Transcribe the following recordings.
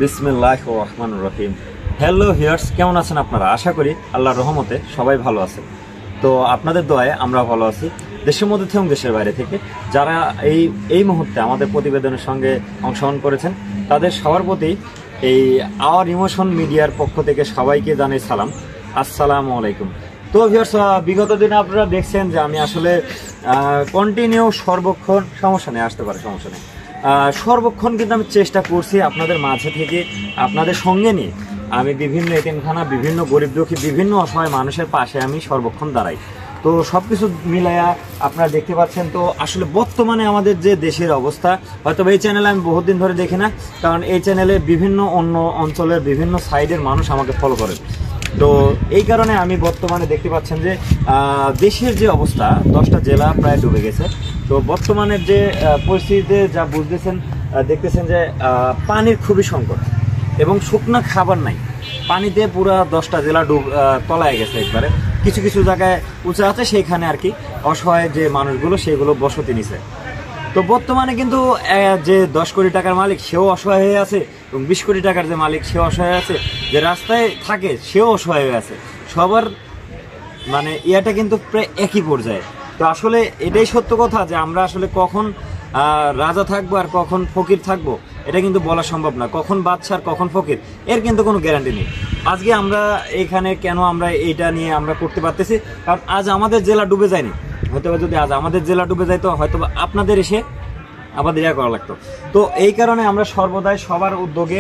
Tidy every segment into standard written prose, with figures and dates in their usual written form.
বিসমিল্লাহির রহমানির রহিম। Hello viewers, কেমন আছেন আপনারা? আশা করি আল্লাহর রহমতে সবাই ভালো আছেন। তো আপনাদের দোয়ায় আমরা ভালো আছি। দেশের মধ্যে থেকে এবং দেশের বাইরে থেকে যারা এই মুহূর্তে আমাদের প্রতিবেদনের সঙ্গে অংশগ্রহণ করেছেন তাদের সবার প্রতি এই আওয়ার ইমোশন মিডিয়ার পক্ষ থেকে সবাইকে জানাই সালাম, আসসালামু আলাইকুম। তো ভিউয়ার্স, বিগত দিনে আপনারা দেখছেন যে আমি আসলে কন্টিনিউ সর্বক্ষণ সমস্যা নেই, আসতে পারে সমস্যা নেই, সর্বক্ষণ কিন্তু আমি চেষ্টা করছি আপনাদের মাঝে থেকে আপনাদের সঙ্গে নিয়ে আমি বিভিন্ন এতিমখানা, বিভিন্ন গরিব দুঃখী, বিভিন্ন অসহায় মানুষের পাশে আমি সর্বক্ষণ দাঁড়াই। তো সব কিছু মিলাইয়া আপনারা দেখতে পাচ্ছেন। তো আসলে বর্তমানে আমাদের যে দেশের অবস্থা, হয়তো এই চ্যানেলে আমি বহুদিন ধরে দেখি না, কারণ এই চ্যানেলে বিভিন্ন অন্য অঞ্চলের বিভিন্ন সাইডের মানুষ আমাকে ফলো করেন। তো এই কারণে আমি বর্তমানে দেখতে পাচ্ছেন যে দেশের যে অবস্থা, 10টা জেলা প্রায় ডুবে গেছে। তো বর্তমানের যে পরিস্থিতিতে যা বুঝতেছেন, দেখতেছেন যে পানির খুবই সংকট এবং শুকনো খাবার নাই। পানিতে পুরো 10টা জেলা তলায় গেছে একবারে। কিছু কিছু জায়গায় উঁচু আছে, সেইখানে আর কি অসহায় যে মানুষগুলো সেগুলো বসতি নিছে। তো বর্তমানে কিন্তু যে 10 কোটি টাকার মালিক সেও অসহায় হয়ে আছে, এবং 20 কোটি টাকার যে মালিক সেও অসহায় আছে, যে রাস্তায় থাকে সেও অসহায় হয়ে আছে। সবার মানে ইয়াটা কিন্তু প্রায় একই পর্যায়ে। তো আসলে এটাই সত্য কথা যে আমরা আসলে কখন রাজা থাকবো আর কখন ফকির থাকবো এটা কিন্তু বলা সম্ভব না। কখন বাদশা আর কখন ফকির এর কিন্তু কোনো গ্যারান্টি নেই। আজকে আমরা এইখানে কেন আমরা এইটা নিয়ে আমরা করতে পারতেছি, কারণ আজ আমাদের জেলা ডুবে যায়নি। হয়তো যদি আজ আমাদের জেলা ডুবে যায় তো হয়তো আপনাদের এসে আমাদের ইয়া করা লাগতো। তো এই কারণে আমরা সর্বদাই সবার উদ্যোগে,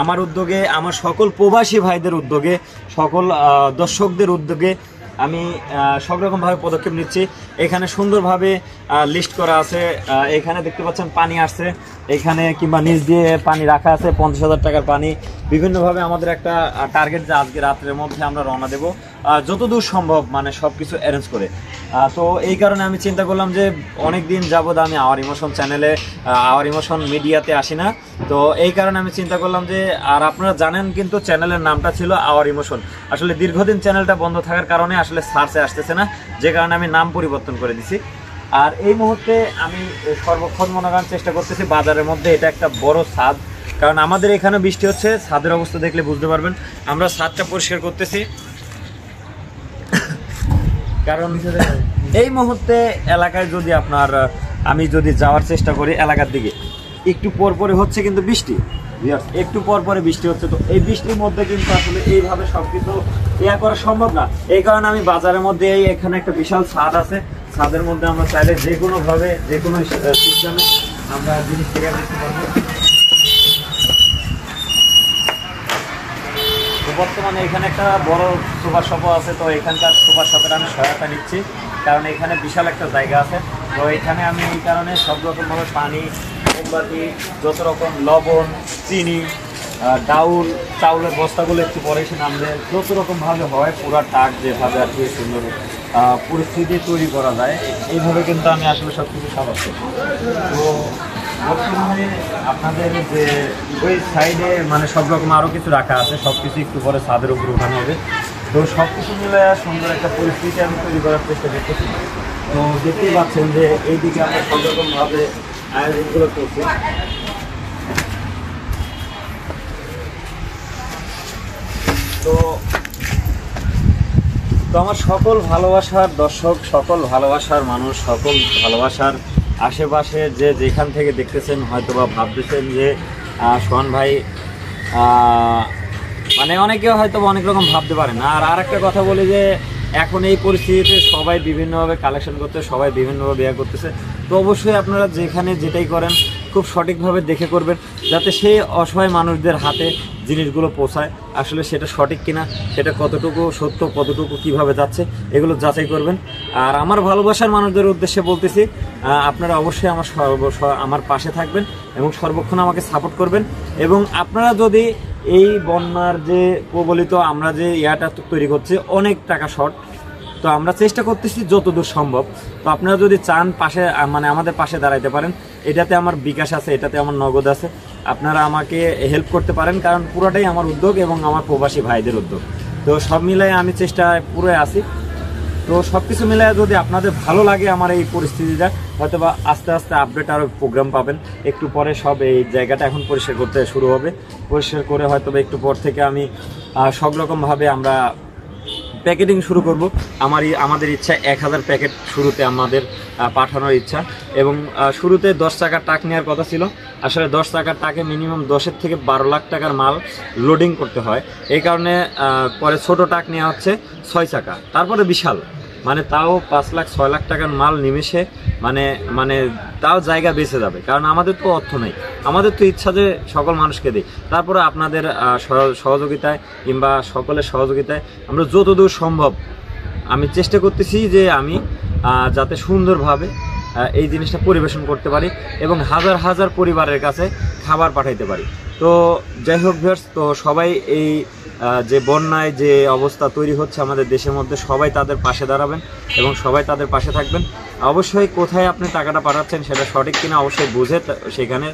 আমার উদ্যোগে, আমার সকল প্রবাসী ভাইদের উদ্যোগে, সকল দর্শকদের উদ্যোগে আমি সব রকমভাবে পদক্ষেপ নিচ্ছি। এখানে সুন্দরভাবে লিস্ট করা আছে। এখানে দেখতে পাচ্ছেন পানি আসছে, এখানে কিংবা নিচ দিয়ে পানি রাখা আছে, 50,000 টাকার পানি। বিভিন্নভাবে আমাদের একটা টার্গেট যে আজকে রাত্রের মধ্যে আমরা রওনা দেবো, যতদূর সম্ভব মানে সব কিছু অ্যারেঞ্জ করে। তো এই কারণে আমি চিন্তা করলাম যে অনেক দিন যাবৎ আমি আওয়ার ইমোশন চ্যানেলে, আওয়ার ইমোশন মিডিয়াতে আসি না। তো এই কারণে আমি চিন্তা করলাম যে, আর আপনারা জানেন কিন্তু চ্যানেলের নামটা ছিল আওয়ার ইমোশন। আসলে দীর্ঘদিন চ্যানেলটা বন্ধ থাকার কারণে আসলে সার্চে আসতেছে না, যে কারণে আমি নাম পরিবর্তন করে দিছি। আর এই মুহূর্তে আমি সর্বক্ষণ মনে করার চেষ্টা করতেছি বাজারের মধ্যে। এটা একটা বড় ছাদ, কারণ আমাদের এখানে বৃষ্টি হচ্ছে। ছাদের অবস্থা দেখলে বুঝতে পারবেন। আমরা ছাদটা পরিষ্কার করতেছি, কারণ এই মুহূর্তে এলাকায় যদি আমি যদি যাওয়ার চেষ্টা করি এলাকার দিকে, একটু পর পরে হচ্ছে কিন্তু বৃষ্টি, একটু পর পরে বৃষ্টি হচ্ছে। তো এই বৃষ্টির মধ্যে কিন্তু আসলে এইভাবে সবকিছু ইয়া করা সম্ভব না। এই কারণে আমি বাজারের মধ্যে এখানে একটা বিশাল ছাদ আছে, ছাদের মধ্যে আমরা চাইলে যে কোনো ভাবে যে কোনো সিস্টেমে আমরা জিনিস থেকে দেখতে পারবো। তো বর্তমানে এখানে একটা বড় সুপার শপও আছে। তো এখানকার সুপার শপের আমি সহায়তা নিচ্ছি, কারণ এখানে বিশাল একটা জায়গা আছে। তো এখানে আমি এই কারণে সব রকমভাবে পানি, মোমবাতি, যত রকম লবণ, চিনি, ডাউল, চাউলের বস্তাগুলো একটু পরে এসে নামলে যত রকমভাবে হয় পুরা টাক যেভাবে আর কি সুন্দর পরিস্থিতি তৈরি করা যায়, এইভাবে কিন্তু আমি আসলে সব কিছু সাজাচ্ছি। তো বর্তমানে আপনাদের যে ওই সাইডে মানে সব রকম আরও কিছু রাখা আছে, সব কিছু একটু পরে ছাদের উপরে উঠানো হবে। তো সব কিছু মিলে সুন্দর একটা পরিস্থিতি আমি তৈরি করার চেষ্টা করতেছি। তো দেখতেই পাচ্ছেন যে এইদিকে আমরা সব রকমভাবে আয়োজনগুলো করছি। তো আমার সকল ভালোবাসার দর্শক, সকল ভালোবাসার মানুষ, সকল ভালোবাসার আশেপাশে যে যেখান থেকে দেখতেছেন হয়তো বা ভাবতেছেন যে সোহান ভাই, মানে অনেকে হয়তো অনেক রকম ভাবতে পারেন। আর একটা কথা বলি যে এখন এই পরিস্থিতিতে সবাই বিভিন্নভাবে কালেকশন করতে, সবাই বিভিন্নভাবে বিয়ে করতেছে। তো অবশ্যই আপনারা যেখানে যেটাই করেন খুব সঠিকভাবে দেখে করবেন, যাতে সেই অসহায় মানুষদের হাতে জিনিসগুলো পৌঁছায়। আসলে সেটা সঠিক কিনা, সেটা কতটুকু সত্য, কতটুকু কিভাবে যাচ্ছে, এগুলো যাচাই করবেন। আর আমার ভালোবাসার মানুষদের উদ্দেশ্যে বলতেছি, আপনারা অবশ্যই আমার পাশে থাকবেন এবং সর্বক্ষণ আমাকে সাপোর্ট করবেন। এবং আপনারা যদি এই বন্যার যে প্রবলিত আমরা যে ইয়াটা তৈরি করছি, অনেক টাকা শর্ট, তো আমরা চেষ্টা করতেছি যতদূর সম্ভব। তো আপনারা যদি চান পাশে মানে আমাদের পাশে দাঁড়াইতে পারেন, এটাতে আমার বিকাশ আছে, এটাতে আমার নগদ আছে, আপনারা আমাকে হেল্প করতে পারেন, কারণ পুরোটাই আমার উদ্যোগ এবং আমার প্রবাসী ভাইদের উদ্যোগ। তো সব মিলাই আমি চেষ্টায় পুরো আছি। তো সব কিছু মিলে যদি আপনাদের ভালো লাগে আমার এই পরিস্থিতিটা, হয়তো বা আস্তে আস্তে আপডেট আরও প্রোগ্রাম পাবেন। একটু পরে সব এই জায়গাটা এখন পরিষ্কার করতে শুরু হবে, পরিষ্কার করে হয়তো বা একটু পর থেকে আমি সব রকমভাবে আমরা প্যাকেটিং শুরু করব। আমাদের ইচ্ছা 1000 প্যাকেট শুরুতে আমাদের পাঠানোর ইচ্ছা, এবং শুরুতে 10 টাকার ট্রাক নেওয়ার কথা ছিল। আসলে 10 টাকার ট্রাকে মিনিমাম 10 থেকে 12 লাখ টাকার মাল লোডিং করতে হয়, এই কারণে পরে ছোট ট্রাক নেওয়া হচ্ছে 6 চাকা, তারপরে বিশাল, মানে তাও 5 লাখ 6 লাখ টাকার মাল নিমেষে মানে তাও জায়গা বেঁচে যাবে। কারণ আমাদের তো অর্থ নেই, আমাদের তো ইচ্ছা যে সকল মানুষকে দিই। তারপরে আপনাদের সহযোগিতায় কিংবা সকলের সহযোগিতায় আমরা যতদূর সম্ভব আমি চেষ্টা করতেছি যে আমি যাতে সুন্দরভাবে এই জিনিসটা পরিবেশন করতে পারি এবং হাজার হাজার পরিবারের কাছে খাবার পাঠাইতে পারি। তো যাই হোক ভিউয়ার্স, তো সবাই এই যে বন্যায় যে অবস্থা তৈরি হচ্ছে আমাদের দেশের মধ্যে, সবাই তাদের পাশে দাঁড়াবেন এবং সবাই তাদের পাশে থাকবেন। অবশ্যই কোথায় আপনি টাকাটা পাঠাচ্ছেন সেটা সঠিক কিনা অবশ্যই বুঝে সেখানে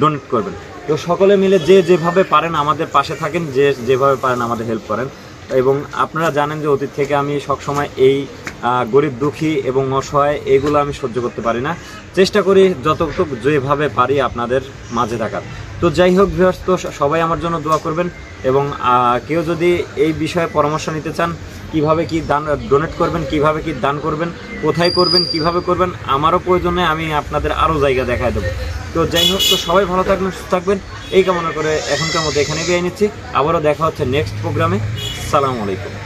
ডোনেট করবেন। তো সকলে মিলে যে যেভাবে পারেন আমাদের পাশে থাকেন, যে যেভাবে পারেন আমাদের হেল্প করেন। এবং আপনারা জানেন যে অতীত থেকে আমি সবসময় এই গরিব দুঃখী এবং অসহায় এগুলো আমি সহ্য করতে পারি না, চেষ্টা করি যতটুকু যেভাবে পারি আপনাদের মাঝে থাকার। তো যাই হোক ভিউয়ার্স, তো সবাই আমার জন্য দোয়া করবেন এবং কেউ যদি এই বিষয়ে পরামর্শ নিতে চান, কিভাবে কি দান ডোনেট করবেন, কিভাবে কি দান করবেন, কোথায় করবেন, কিভাবে করবেন, আমারও প্রয়োজনে আমি আপনাদের আরও জায়গা দেখায় দেবো। তো যাই হোক, তো সবাই ভালো থাকবেন, সুস্থ থাকবেন এই কামনা করে এখনকার মতো এখানে বিদায় নিচ্ছি। আবারও দেখা হচ্ছে নেক্সট প্রোগ্রামে। আসসালামু আলাইকুম।